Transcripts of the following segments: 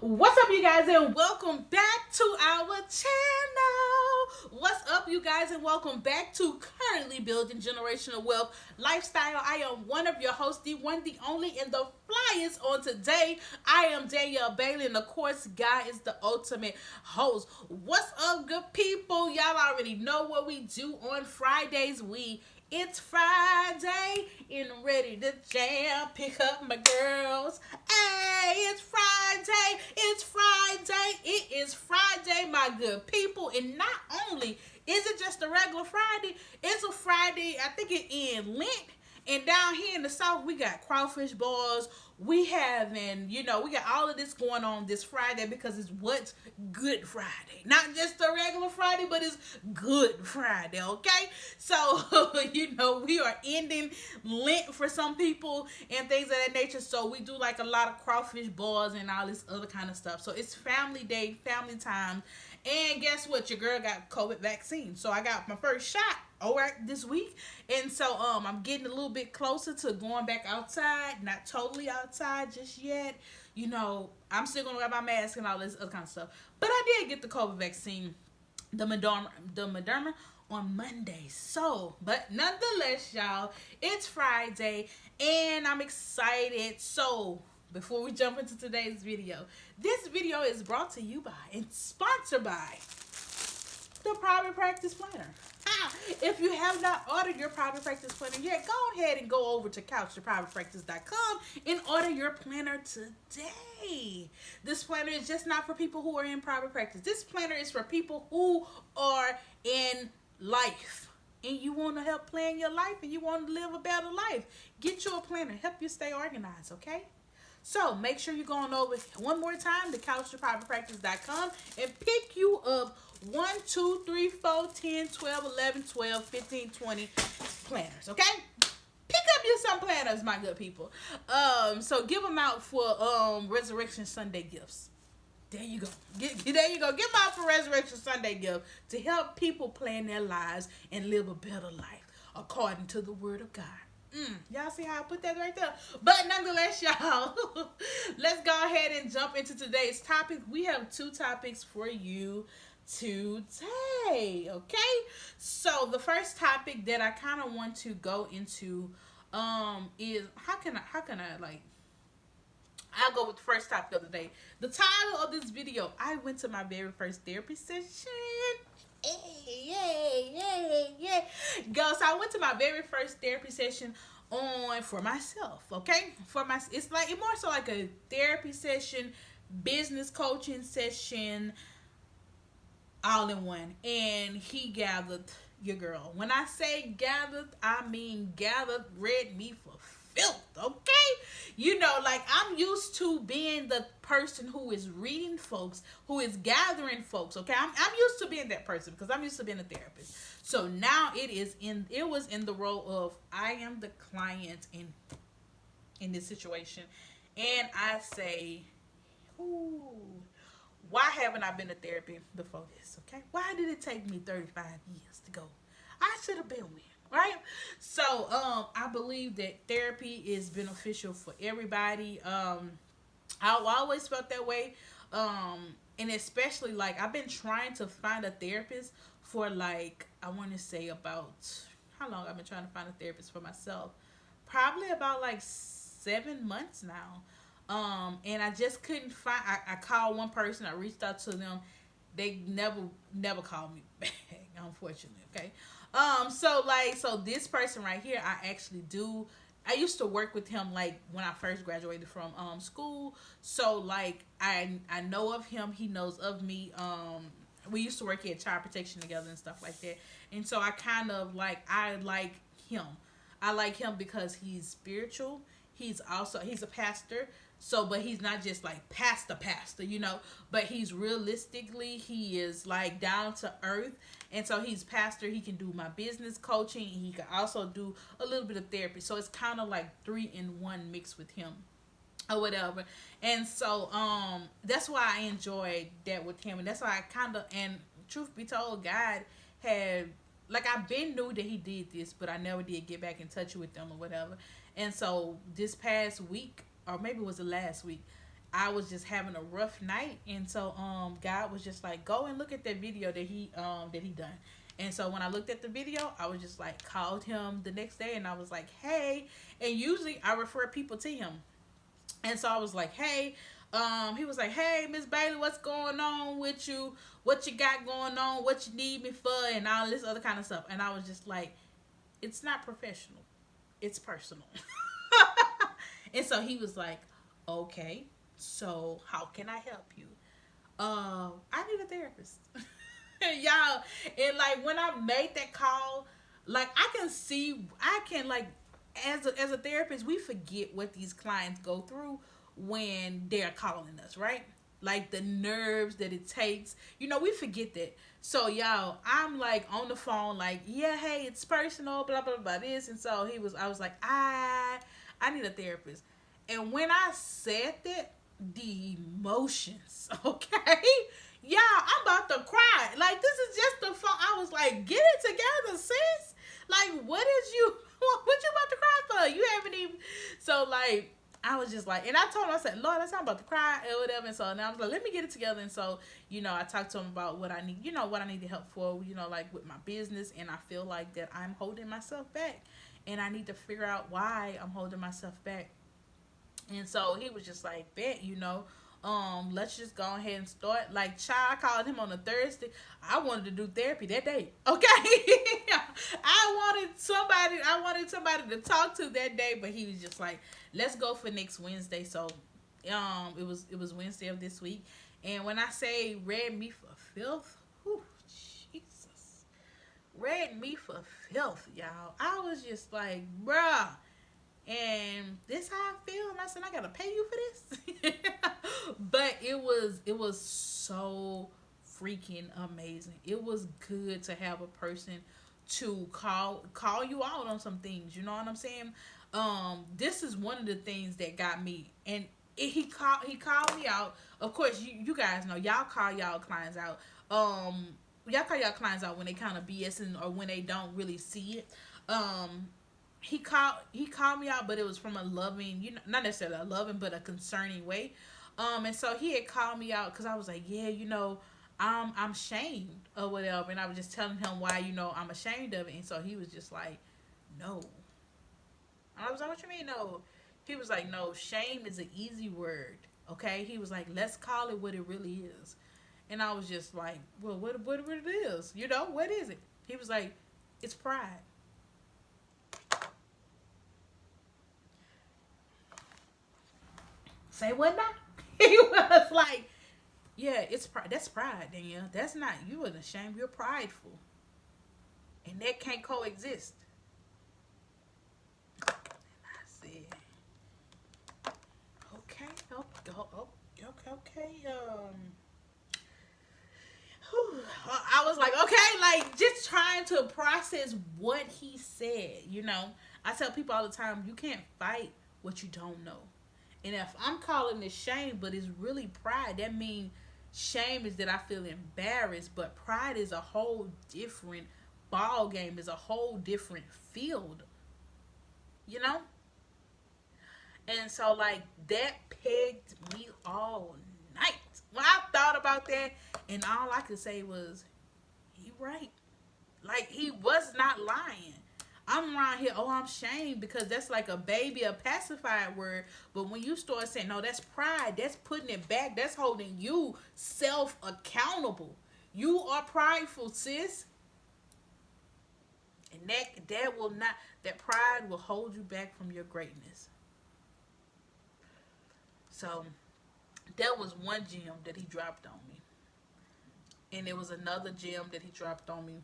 What's up, you guys, and welcome back to our channel. What's up, you guys, and welcome back to Currently Building Generational Wealth Lifestyle. I am one of your hosts, the one, the only, and the flyest on today. I am Danielle Bailey, and of course, Guy is the ultimate host. What's up, good people? Y'all already know what we do on Fridays. It's Friday and ready to jam. Pick up my girls. Hey, it's Friday. It's Friday. It is Friday, my good people. And not only is it just a regular Friday, it's a Friday, I think it in Lent. And down here in the South, we got crawfish balls. We having, we got all of this going on this Friday because it's what's Good Friday. Not just a regular Friday, but it's Good Friday, okay? So, we are ending Lent for some people and things of that nature. So we do like a lot of crawfish balls and all this other kind of stuff. So it's family day, family time. And guess what? Your girl got COVID vaccine. So I got my first shot this week. And so I'm getting a little bit closer to going back outside. Not totally outside just yet. I'm still gonna wear my mask and all this other kind of stuff. But I did get the COVID vaccine, the Moderna on Monday. So, but nonetheless, y'all, it's Friday and I'm excited. So before we jump into today's video, this video is brought to you by and sponsored by the Private Practice Planner. If you have not ordered your Private Practice Planner yet, go ahead and go over to couchtoprivatepractice.com and order your planner today. This planner is just not for people who are in private practice. This planner is for people who are in life and you want to help plan your life and you want to live a better life. Get you a planner. Help you stay organized, okay? So make sure you're going over one more time to couchtoprivatepractice.com and pick you up 1, 2, 3, 4, 10, 12, 11, 12, 15, 20 planners, okay? Pick up you some planners, my good people. So give them out for Resurrection Sunday gifts. There you go. There you go. Give them out for Resurrection Sunday gift to help people plan their lives and live a better life according to the Word of God. Y'all see how I put that right there? But nonetheless, y'all, let's go ahead and jump into today's topic. We have 2 topics for you today, okay? So the first topic that I kind of want to go into is how can I like, I'll go with the first topic of the day. The title of this video, I went to my very first therapy session. Yeah. Go. So I went to my very first therapy session for myself, okay? It's like more so like a therapy session, business coaching session, all in one. And he gathered your girl. When I say gathered, I mean gathered red meat for filth, okay? Like I'm used to being the person who is reading folks, who is gathering folks, okay? I'm used to being that person because I'm used to being a therapist. So now it was in the role of I am the client in this situation. And I say, ooh, why haven't I been to therapy before this, okay? Why did it take me 35 years to go? I should have been with. Right? So, I believe that therapy is beneficial for everybody. I always felt that way. And especially, like, I've been trying to find a therapist for, like, I want to say about, how long I've been trying to find a therapist for myself? Probably about, like, 7 months now. And I just couldn't find, I called one person, I reached out to them. They never called me back, unfortunately, okay? So this person right here, I used to work with him, like, when I first graduated from, school. So, like, I know of him. He knows of me. We used to work at Child Protection together and stuff like that. And so I kind of, like, I like him. I like him because he's spiritual. He's a pastor. So, but he's not just like pastor, but he is like down to earth. And so he's pastor. He can do my business coaching. He can also do a little bit of therapy. So it's kind of like 3 in 1 mixed with him or whatever. And so, that's why I enjoyed that with him. And that's why and truth be told, God had, like, I've been knew that he did this, but I never did get back in touch with them or whatever. And so this past week, or maybe it was the last week, I was just having a rough night, and so God was just like, go and look at that video that he done. And so when I looked at the video, I was just like called him the next day, and I was like, hey. And usually I refer people to him, and so I was like, hey. He was like, hey, Miss Bailey, what's going on with you? What you got going on? What you need me for? And all this other kind of stuff. And I was just like, it's not professional, it's personal. And so he was like, okay, so how can I help you? I need a therapist. Y'all, and like when I made that call, like I can like, as a therapist, we forget what these clients go through when they're calling us, right? Like the nerves that it takes, we forget that. So y'all, I'm like on the phone, like, yeah, hey, it's personal, blah blah blah, this. And so I was like, I need a therapist. And when I said that, the emotions, okay, yeah, I'm about to cry. Like, this is just the phone. I was like, get it together, sis. Like, what is you? What you about to cry for? You haven't even. So like, I was just like, and I told him, I said, Lord, I'm about to cry or whatever. And so now I was like, let me get it together. And so, I talked to him about what I need, what I need to help for, like with my business. And I feel like that I'm holding myself back, and I need to figure out why I'm holding myself back. And so he was just like, bet, let's just go ahead and start. Like, child, I called him on a Thursday. I wanted to do therapy that day. Okay. I wanted somebody to talk to that day, but he was just like, let's go for next Wednesday. So it was Wednesday of this week. And when I say read me for filth, whew, Jesus. Read me for filth, y'all. I was just like, bruh. And this how I feel, and I said, I gotta pay you for this. But it was so freaking amazing. It was good to have a person to call you out on some things. You know what I'm saying? This is one of the things that got me, and he called me out. Of course, you guys know, y'all call y'all clients out. Y'all call y'all clients out when they kind of BSing or when they don't really see it. He called me out, but it was from a loving, not necessarily a loving, but a concerning way. And so he had called me out because I was like, yeah, I'm ashamed or whatever, and I was just telling him why, I'm ashamed of it. And so he was just like, no. And I was like, what you mean, no? He was like, no, shame is an easy word. Okay, he was like, let's call it what it really is. And I was just like, well, what it is? What is it? He was like, it's pride. Say what now? He was like, yeah, it's pride. That's pride, Danielle. That's not, you an ashamed. You're prideful, and that can't coexist. And I said, okay, okay. I was like, okay, like just trying to process what he said. I tell people all the time, you can't fight what you don't know. And if I'm calling it shame, but it's really pride, that means shame is that I feel embarrassed, but pride is a whole different ball game, is a whole different field, you know? And so like that pegged me all night. When I thought about that, and all I could say was, he right. Like, he was not lying. I'm around here, oh, I'm shamed, because that's like a baby, a pacified word. But when you start saying, no, that's pride, that's putting it back, that's holding you self accountable. You are prideful, sis. And that will not, that pride will hold you back from your greatness. So that was one gem that he dropped on me. And there was another gem that he dropped on me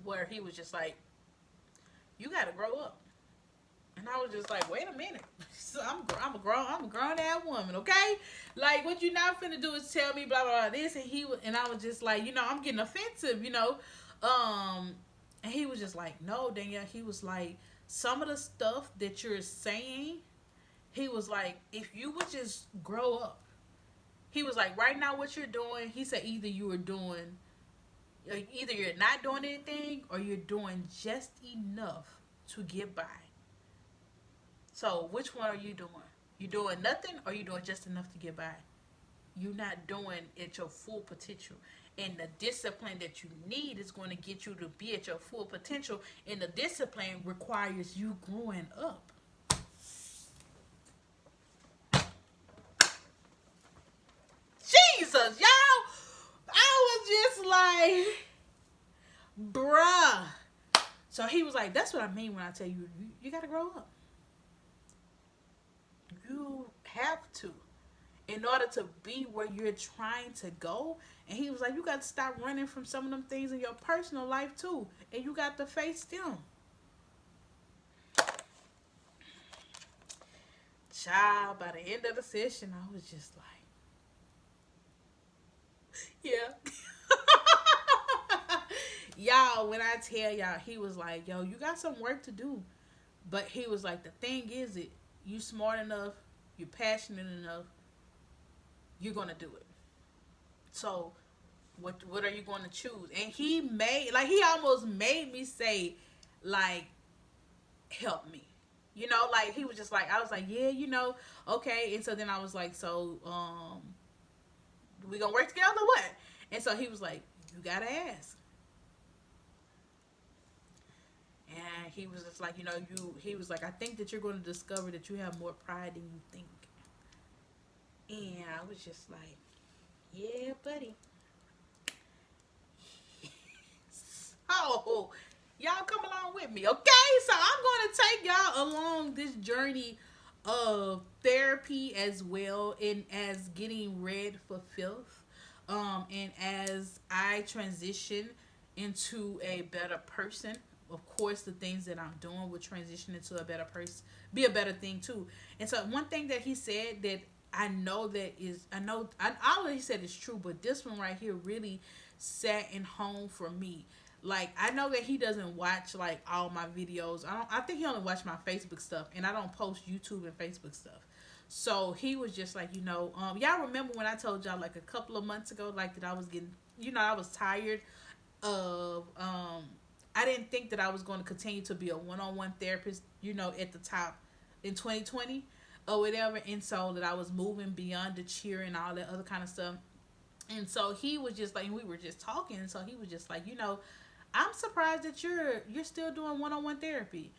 where he was just like, you gotta grow up. And I was just like, wait a minute. So I'm a grown ass woman, okay? Like, what you not finna do is tell me blah blah blah this. And I was just like, I'm getting offensive. And he was just like, no, Danielle. He was like, some of the stuff that you're saying, he was like, if you would just grow up. He was like, right now what you're doing, he said either you're not doing anything or you're doing just enough to get by. So which one are you doing? You doing nothing, or you doing just enough to get by. You're not doing at your full potential. And the discipline that you need is going to get you to be at your full potential. And the discipline requires you growing up. Jesus, y'all. I was just like, bruh. So he was like, that's what I mean when I tell you, you got to grow up. You have to, in order to be where you're trying to go. And he was like, you got to stop running from some of them things in your personal life too. And you got to face them. Child, by the end of the session, I was just like, yeah. Y'all, when I tell y'all, he was like, yo, you got some work to do. But he was like, the thing is, you smart enough, you're passionate enough, you're going to do it. So what are you going to choose? And he almost made me say, like, help me. Like he was just like, I was like, yeah, okay. And so then I was like, so we gonna work together or what? And so he was like, you gotta ask. And he was just like, he was like, I think that you're going to discover that you have more pride than you think. And I was just like, yeah, buddy. So, y'all come along with me, okay? So I'm going to take y'all along this journey of therapy as well, and as getting red for filth, and as I transition into a better person. Of course, the things that I'm doing will transition into a better person, be a better thing too. And so one thing that he said that all that he said is true, but this one right here really sat in home for me. Like, I know that he doesn't watch like all my videos. I think he only watched my Facebook stuff, and I don't post YouTube and Facebook stuff. So he was just like, y'all remember when I told y'all like a couple of months ago, like that I was getting, I was tired of, I didn't think that I was going to continue to be a one-on-one therapist, at the top in 2020 or whatever. And so that I was moving beyond the cheer and all that other kind of stuff. And so he was just like, we were just talking. And so he was just like, I'm surprised that you're still doing one-on-one therapy.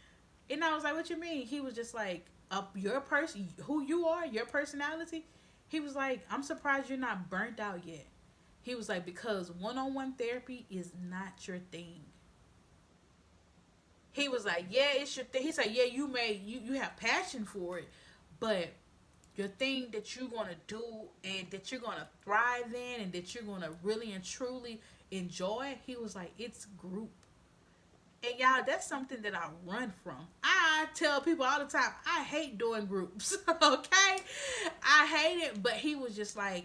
And I was like, what you mean? He was just like, your person, who you are, your personality. He was like, I'm surprised you're not burnt out yet. He was like, because one-on-one therapy is not your thing. He was like, yeah, it's your thing. He said, yeah, you have passion for it, but your thing that you're gonna do and that you're gonna thrive in and that you're gonna really and truly enjoy. He was like, it's group. And y'all, that's something that I run from. I tell people all the time, I hate doing groups. Okay? I hate it. But he was just like,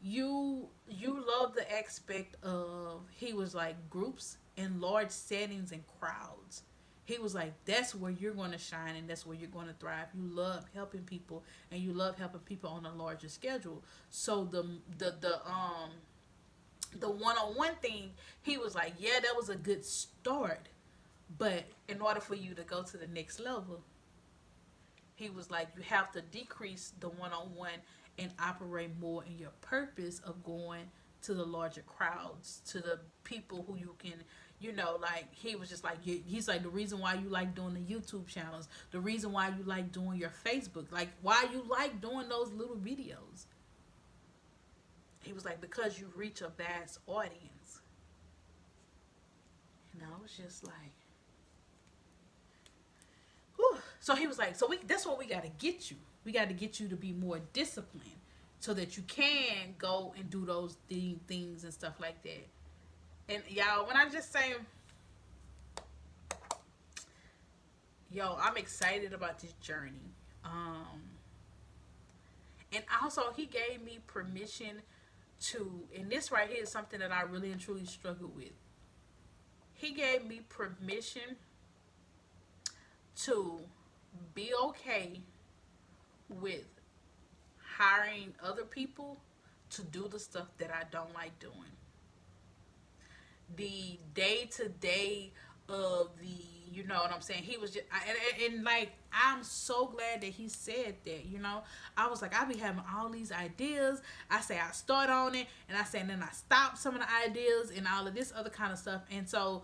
you love the aspect of, he was like, groups in large settings and crowds. He was like, that's where you're going to shine and that's where you're going to thrive. You love helping people, and you love helping people on a larger schedule. So the one-on-one thing, he was like, yeah, that was a good start, but in order for you to go to the next level, he was like, you have to decrease the one-on-one and operate more in your purpose of going to the larger crowds, to the people who you can, like, he was just like, he's like, the reason why you like doing the YouTube channels, the reason why you like doing your Facebook, like, why you like doing those little videos. He was like, because you reach a vast audience. And I was just like, whew. So he was like, so that's what we got to get you. We got to get you to be more disciplined so that you can go and do those things and stuff like that. And y'all, when I just say, I'm excited about this journey. And also he gave me permission to, and this right here is something that I really and truly struggle with. He gave me permission to be okay with hiring other people to do the stuff that I don't like doing. The day to day of the You know what I'm saying? He was just, and like, I'm so glad that he said that. I was like, I be having all these ideas. I say I start on it, and I say, and then I stop some of the ideas and all of this other kind of stuff. And so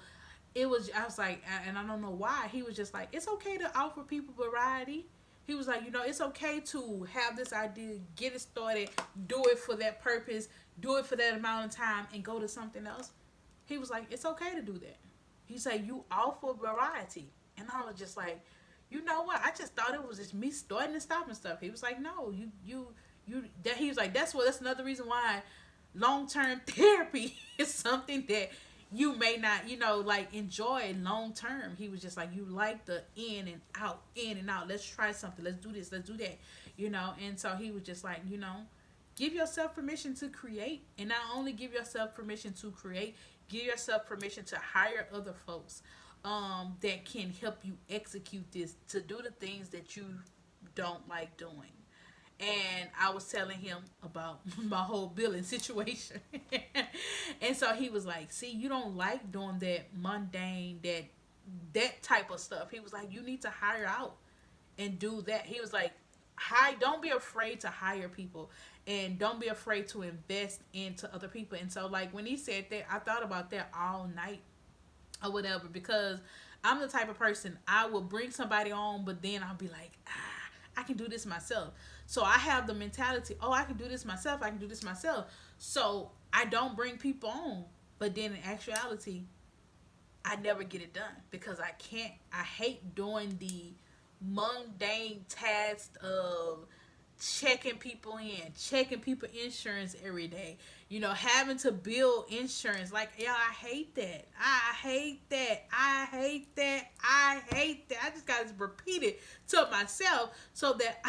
I was like, and I don't know why. He was just like, it's okay to offer people variety. He was like, it's okay to have this idea, get it started, do it for that purpose, do it for that amount of time, and go to something else. He was like, it's okay to do that. He said, you offer variety. And I was just like, you know what? I just thought it was just me starting and stopping stuff. He was like, no, that he was like, that's another reason why long term therapy is something that you may not, like enjoy long term. He was just like, you like the in and out, in and out. Let's try something. Let's do this. Let's do that. And so he was just like, give yourself permission to create, and not only give yourself permission to create, give yourself permission to hire other folks that can help you execute this, to do the things that you don't like doing. And I was telling him about my whole billing situation. And so he was like, see, you don't like doing that mundane, that type of stuff. He was like, you need to hire out and do that. He was like, don't be afraid to hire people, and don't be afraid to invest into other people. And so like when he said that, I thought about that all night or whatever, because I'm the type of person, I will bring somebody on, but then I'll be like, I can do this myself. So I have the mentality, oh, I can do this myself, I can do this myself. So I don't bring people on. But then in actuality, I never get it done because I hate doing the mundane task of checking people in, checking people insurance every day, having to build insurance. Like, yeah, I hate that. I hate that. I hate that. I hate that. I just gotta repeat it to myself so that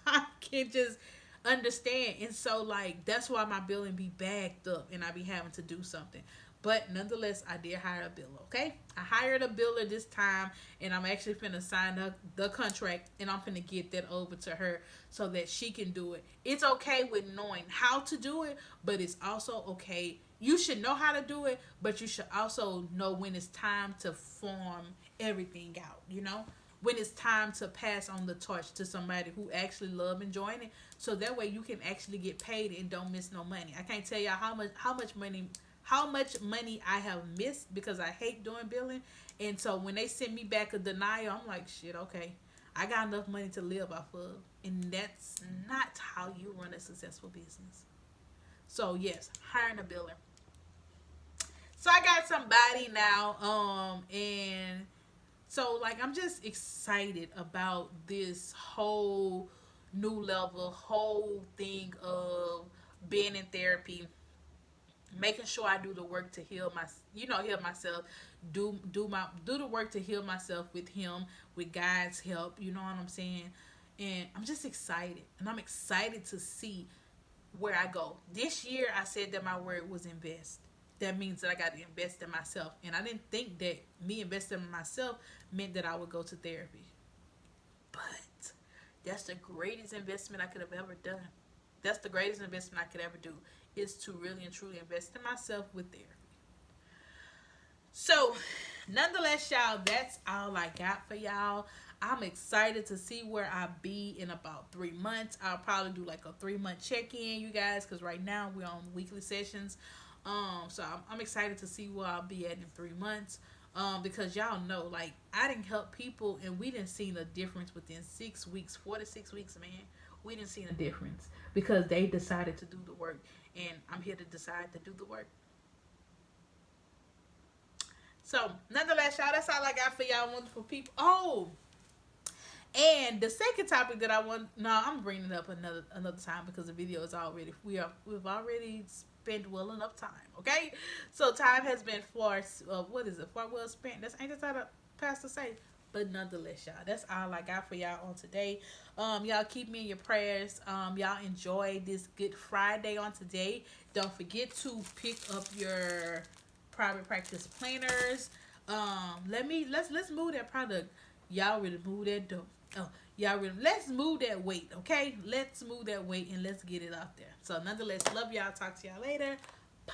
I can just understand. And so like that's why my billing be backed up and I be having to do something. But nonetheless, I did hire a biller, okay? I hired a biller this time, and I'm actually finna sign up the contract, and I'm finna get that over to her so that she can do it. It's okay with knowing how to do it, but it's also okay. You should know how to do it, but you should also know when it's time to form everything out. When it's time to pass on the torch to somebody who actually love enjoying it, so that way you can actually get paid and don't miss no money. I can't tell y'all how much money I have missed because I hate doing billing. And so when they send me back a denial, I'm like, shit, okay, I got enough money to live off of. And that's not how you run a successful business. So yes, hiring a biller. So I got somebody now, and so like I'm just excited about this whole new level, whole thing of being in therapy, making sure I do the work to heal myself, do the work to heal myself with him, with God's help. You know what I'm saying? And I'm just excited, and I'm excited to see where I go. This year, I said that my word was invest. That means that I got to invest in myself, and I didn't think that me investing in myself meant that I would go to therapy. But that's the greatest investment I could have ever done. That's the greatest investment I could ever do, is to really and truly invest in myself with therapy. So, nonetheless, y'all, that's all I got for y'all. I'm excited to see where I'll be in about 3 months. I'll probably do like a 3-month check-in, you guys, because right now we're on weekly sessions. So I'm excited to see where I'll be at in 3 months. Because y'all know, like, I didn't help people, and we didn't see a difference within 6 weeks, 4 to 6 weeks, man. We didn't see a difference because they decided to do the work, and I'm here to decide to do the work. So, nonetheless, y'all, that's all I got for y'all wonderful people. Oh, and the second topic that I want, no, I'm bringing it up another time because the video is already, we've already spent well enough time, okay? So time has been far, what is it, far well spent. Ain't that how the pastor say? But nonetheless, y'all, that's all I got for y'all on today. Y'all keep me in your prayers. Y'all enjoy this Good Friday on today. Don't forget to pick up your private practice planners. Let's move that product. Y'all really move that dough. Oh, y'all really, let's move that weight, okay? Let's move that weight and let's get it out there. So nonetheless, love y'all. Talk to y'all later. Bye.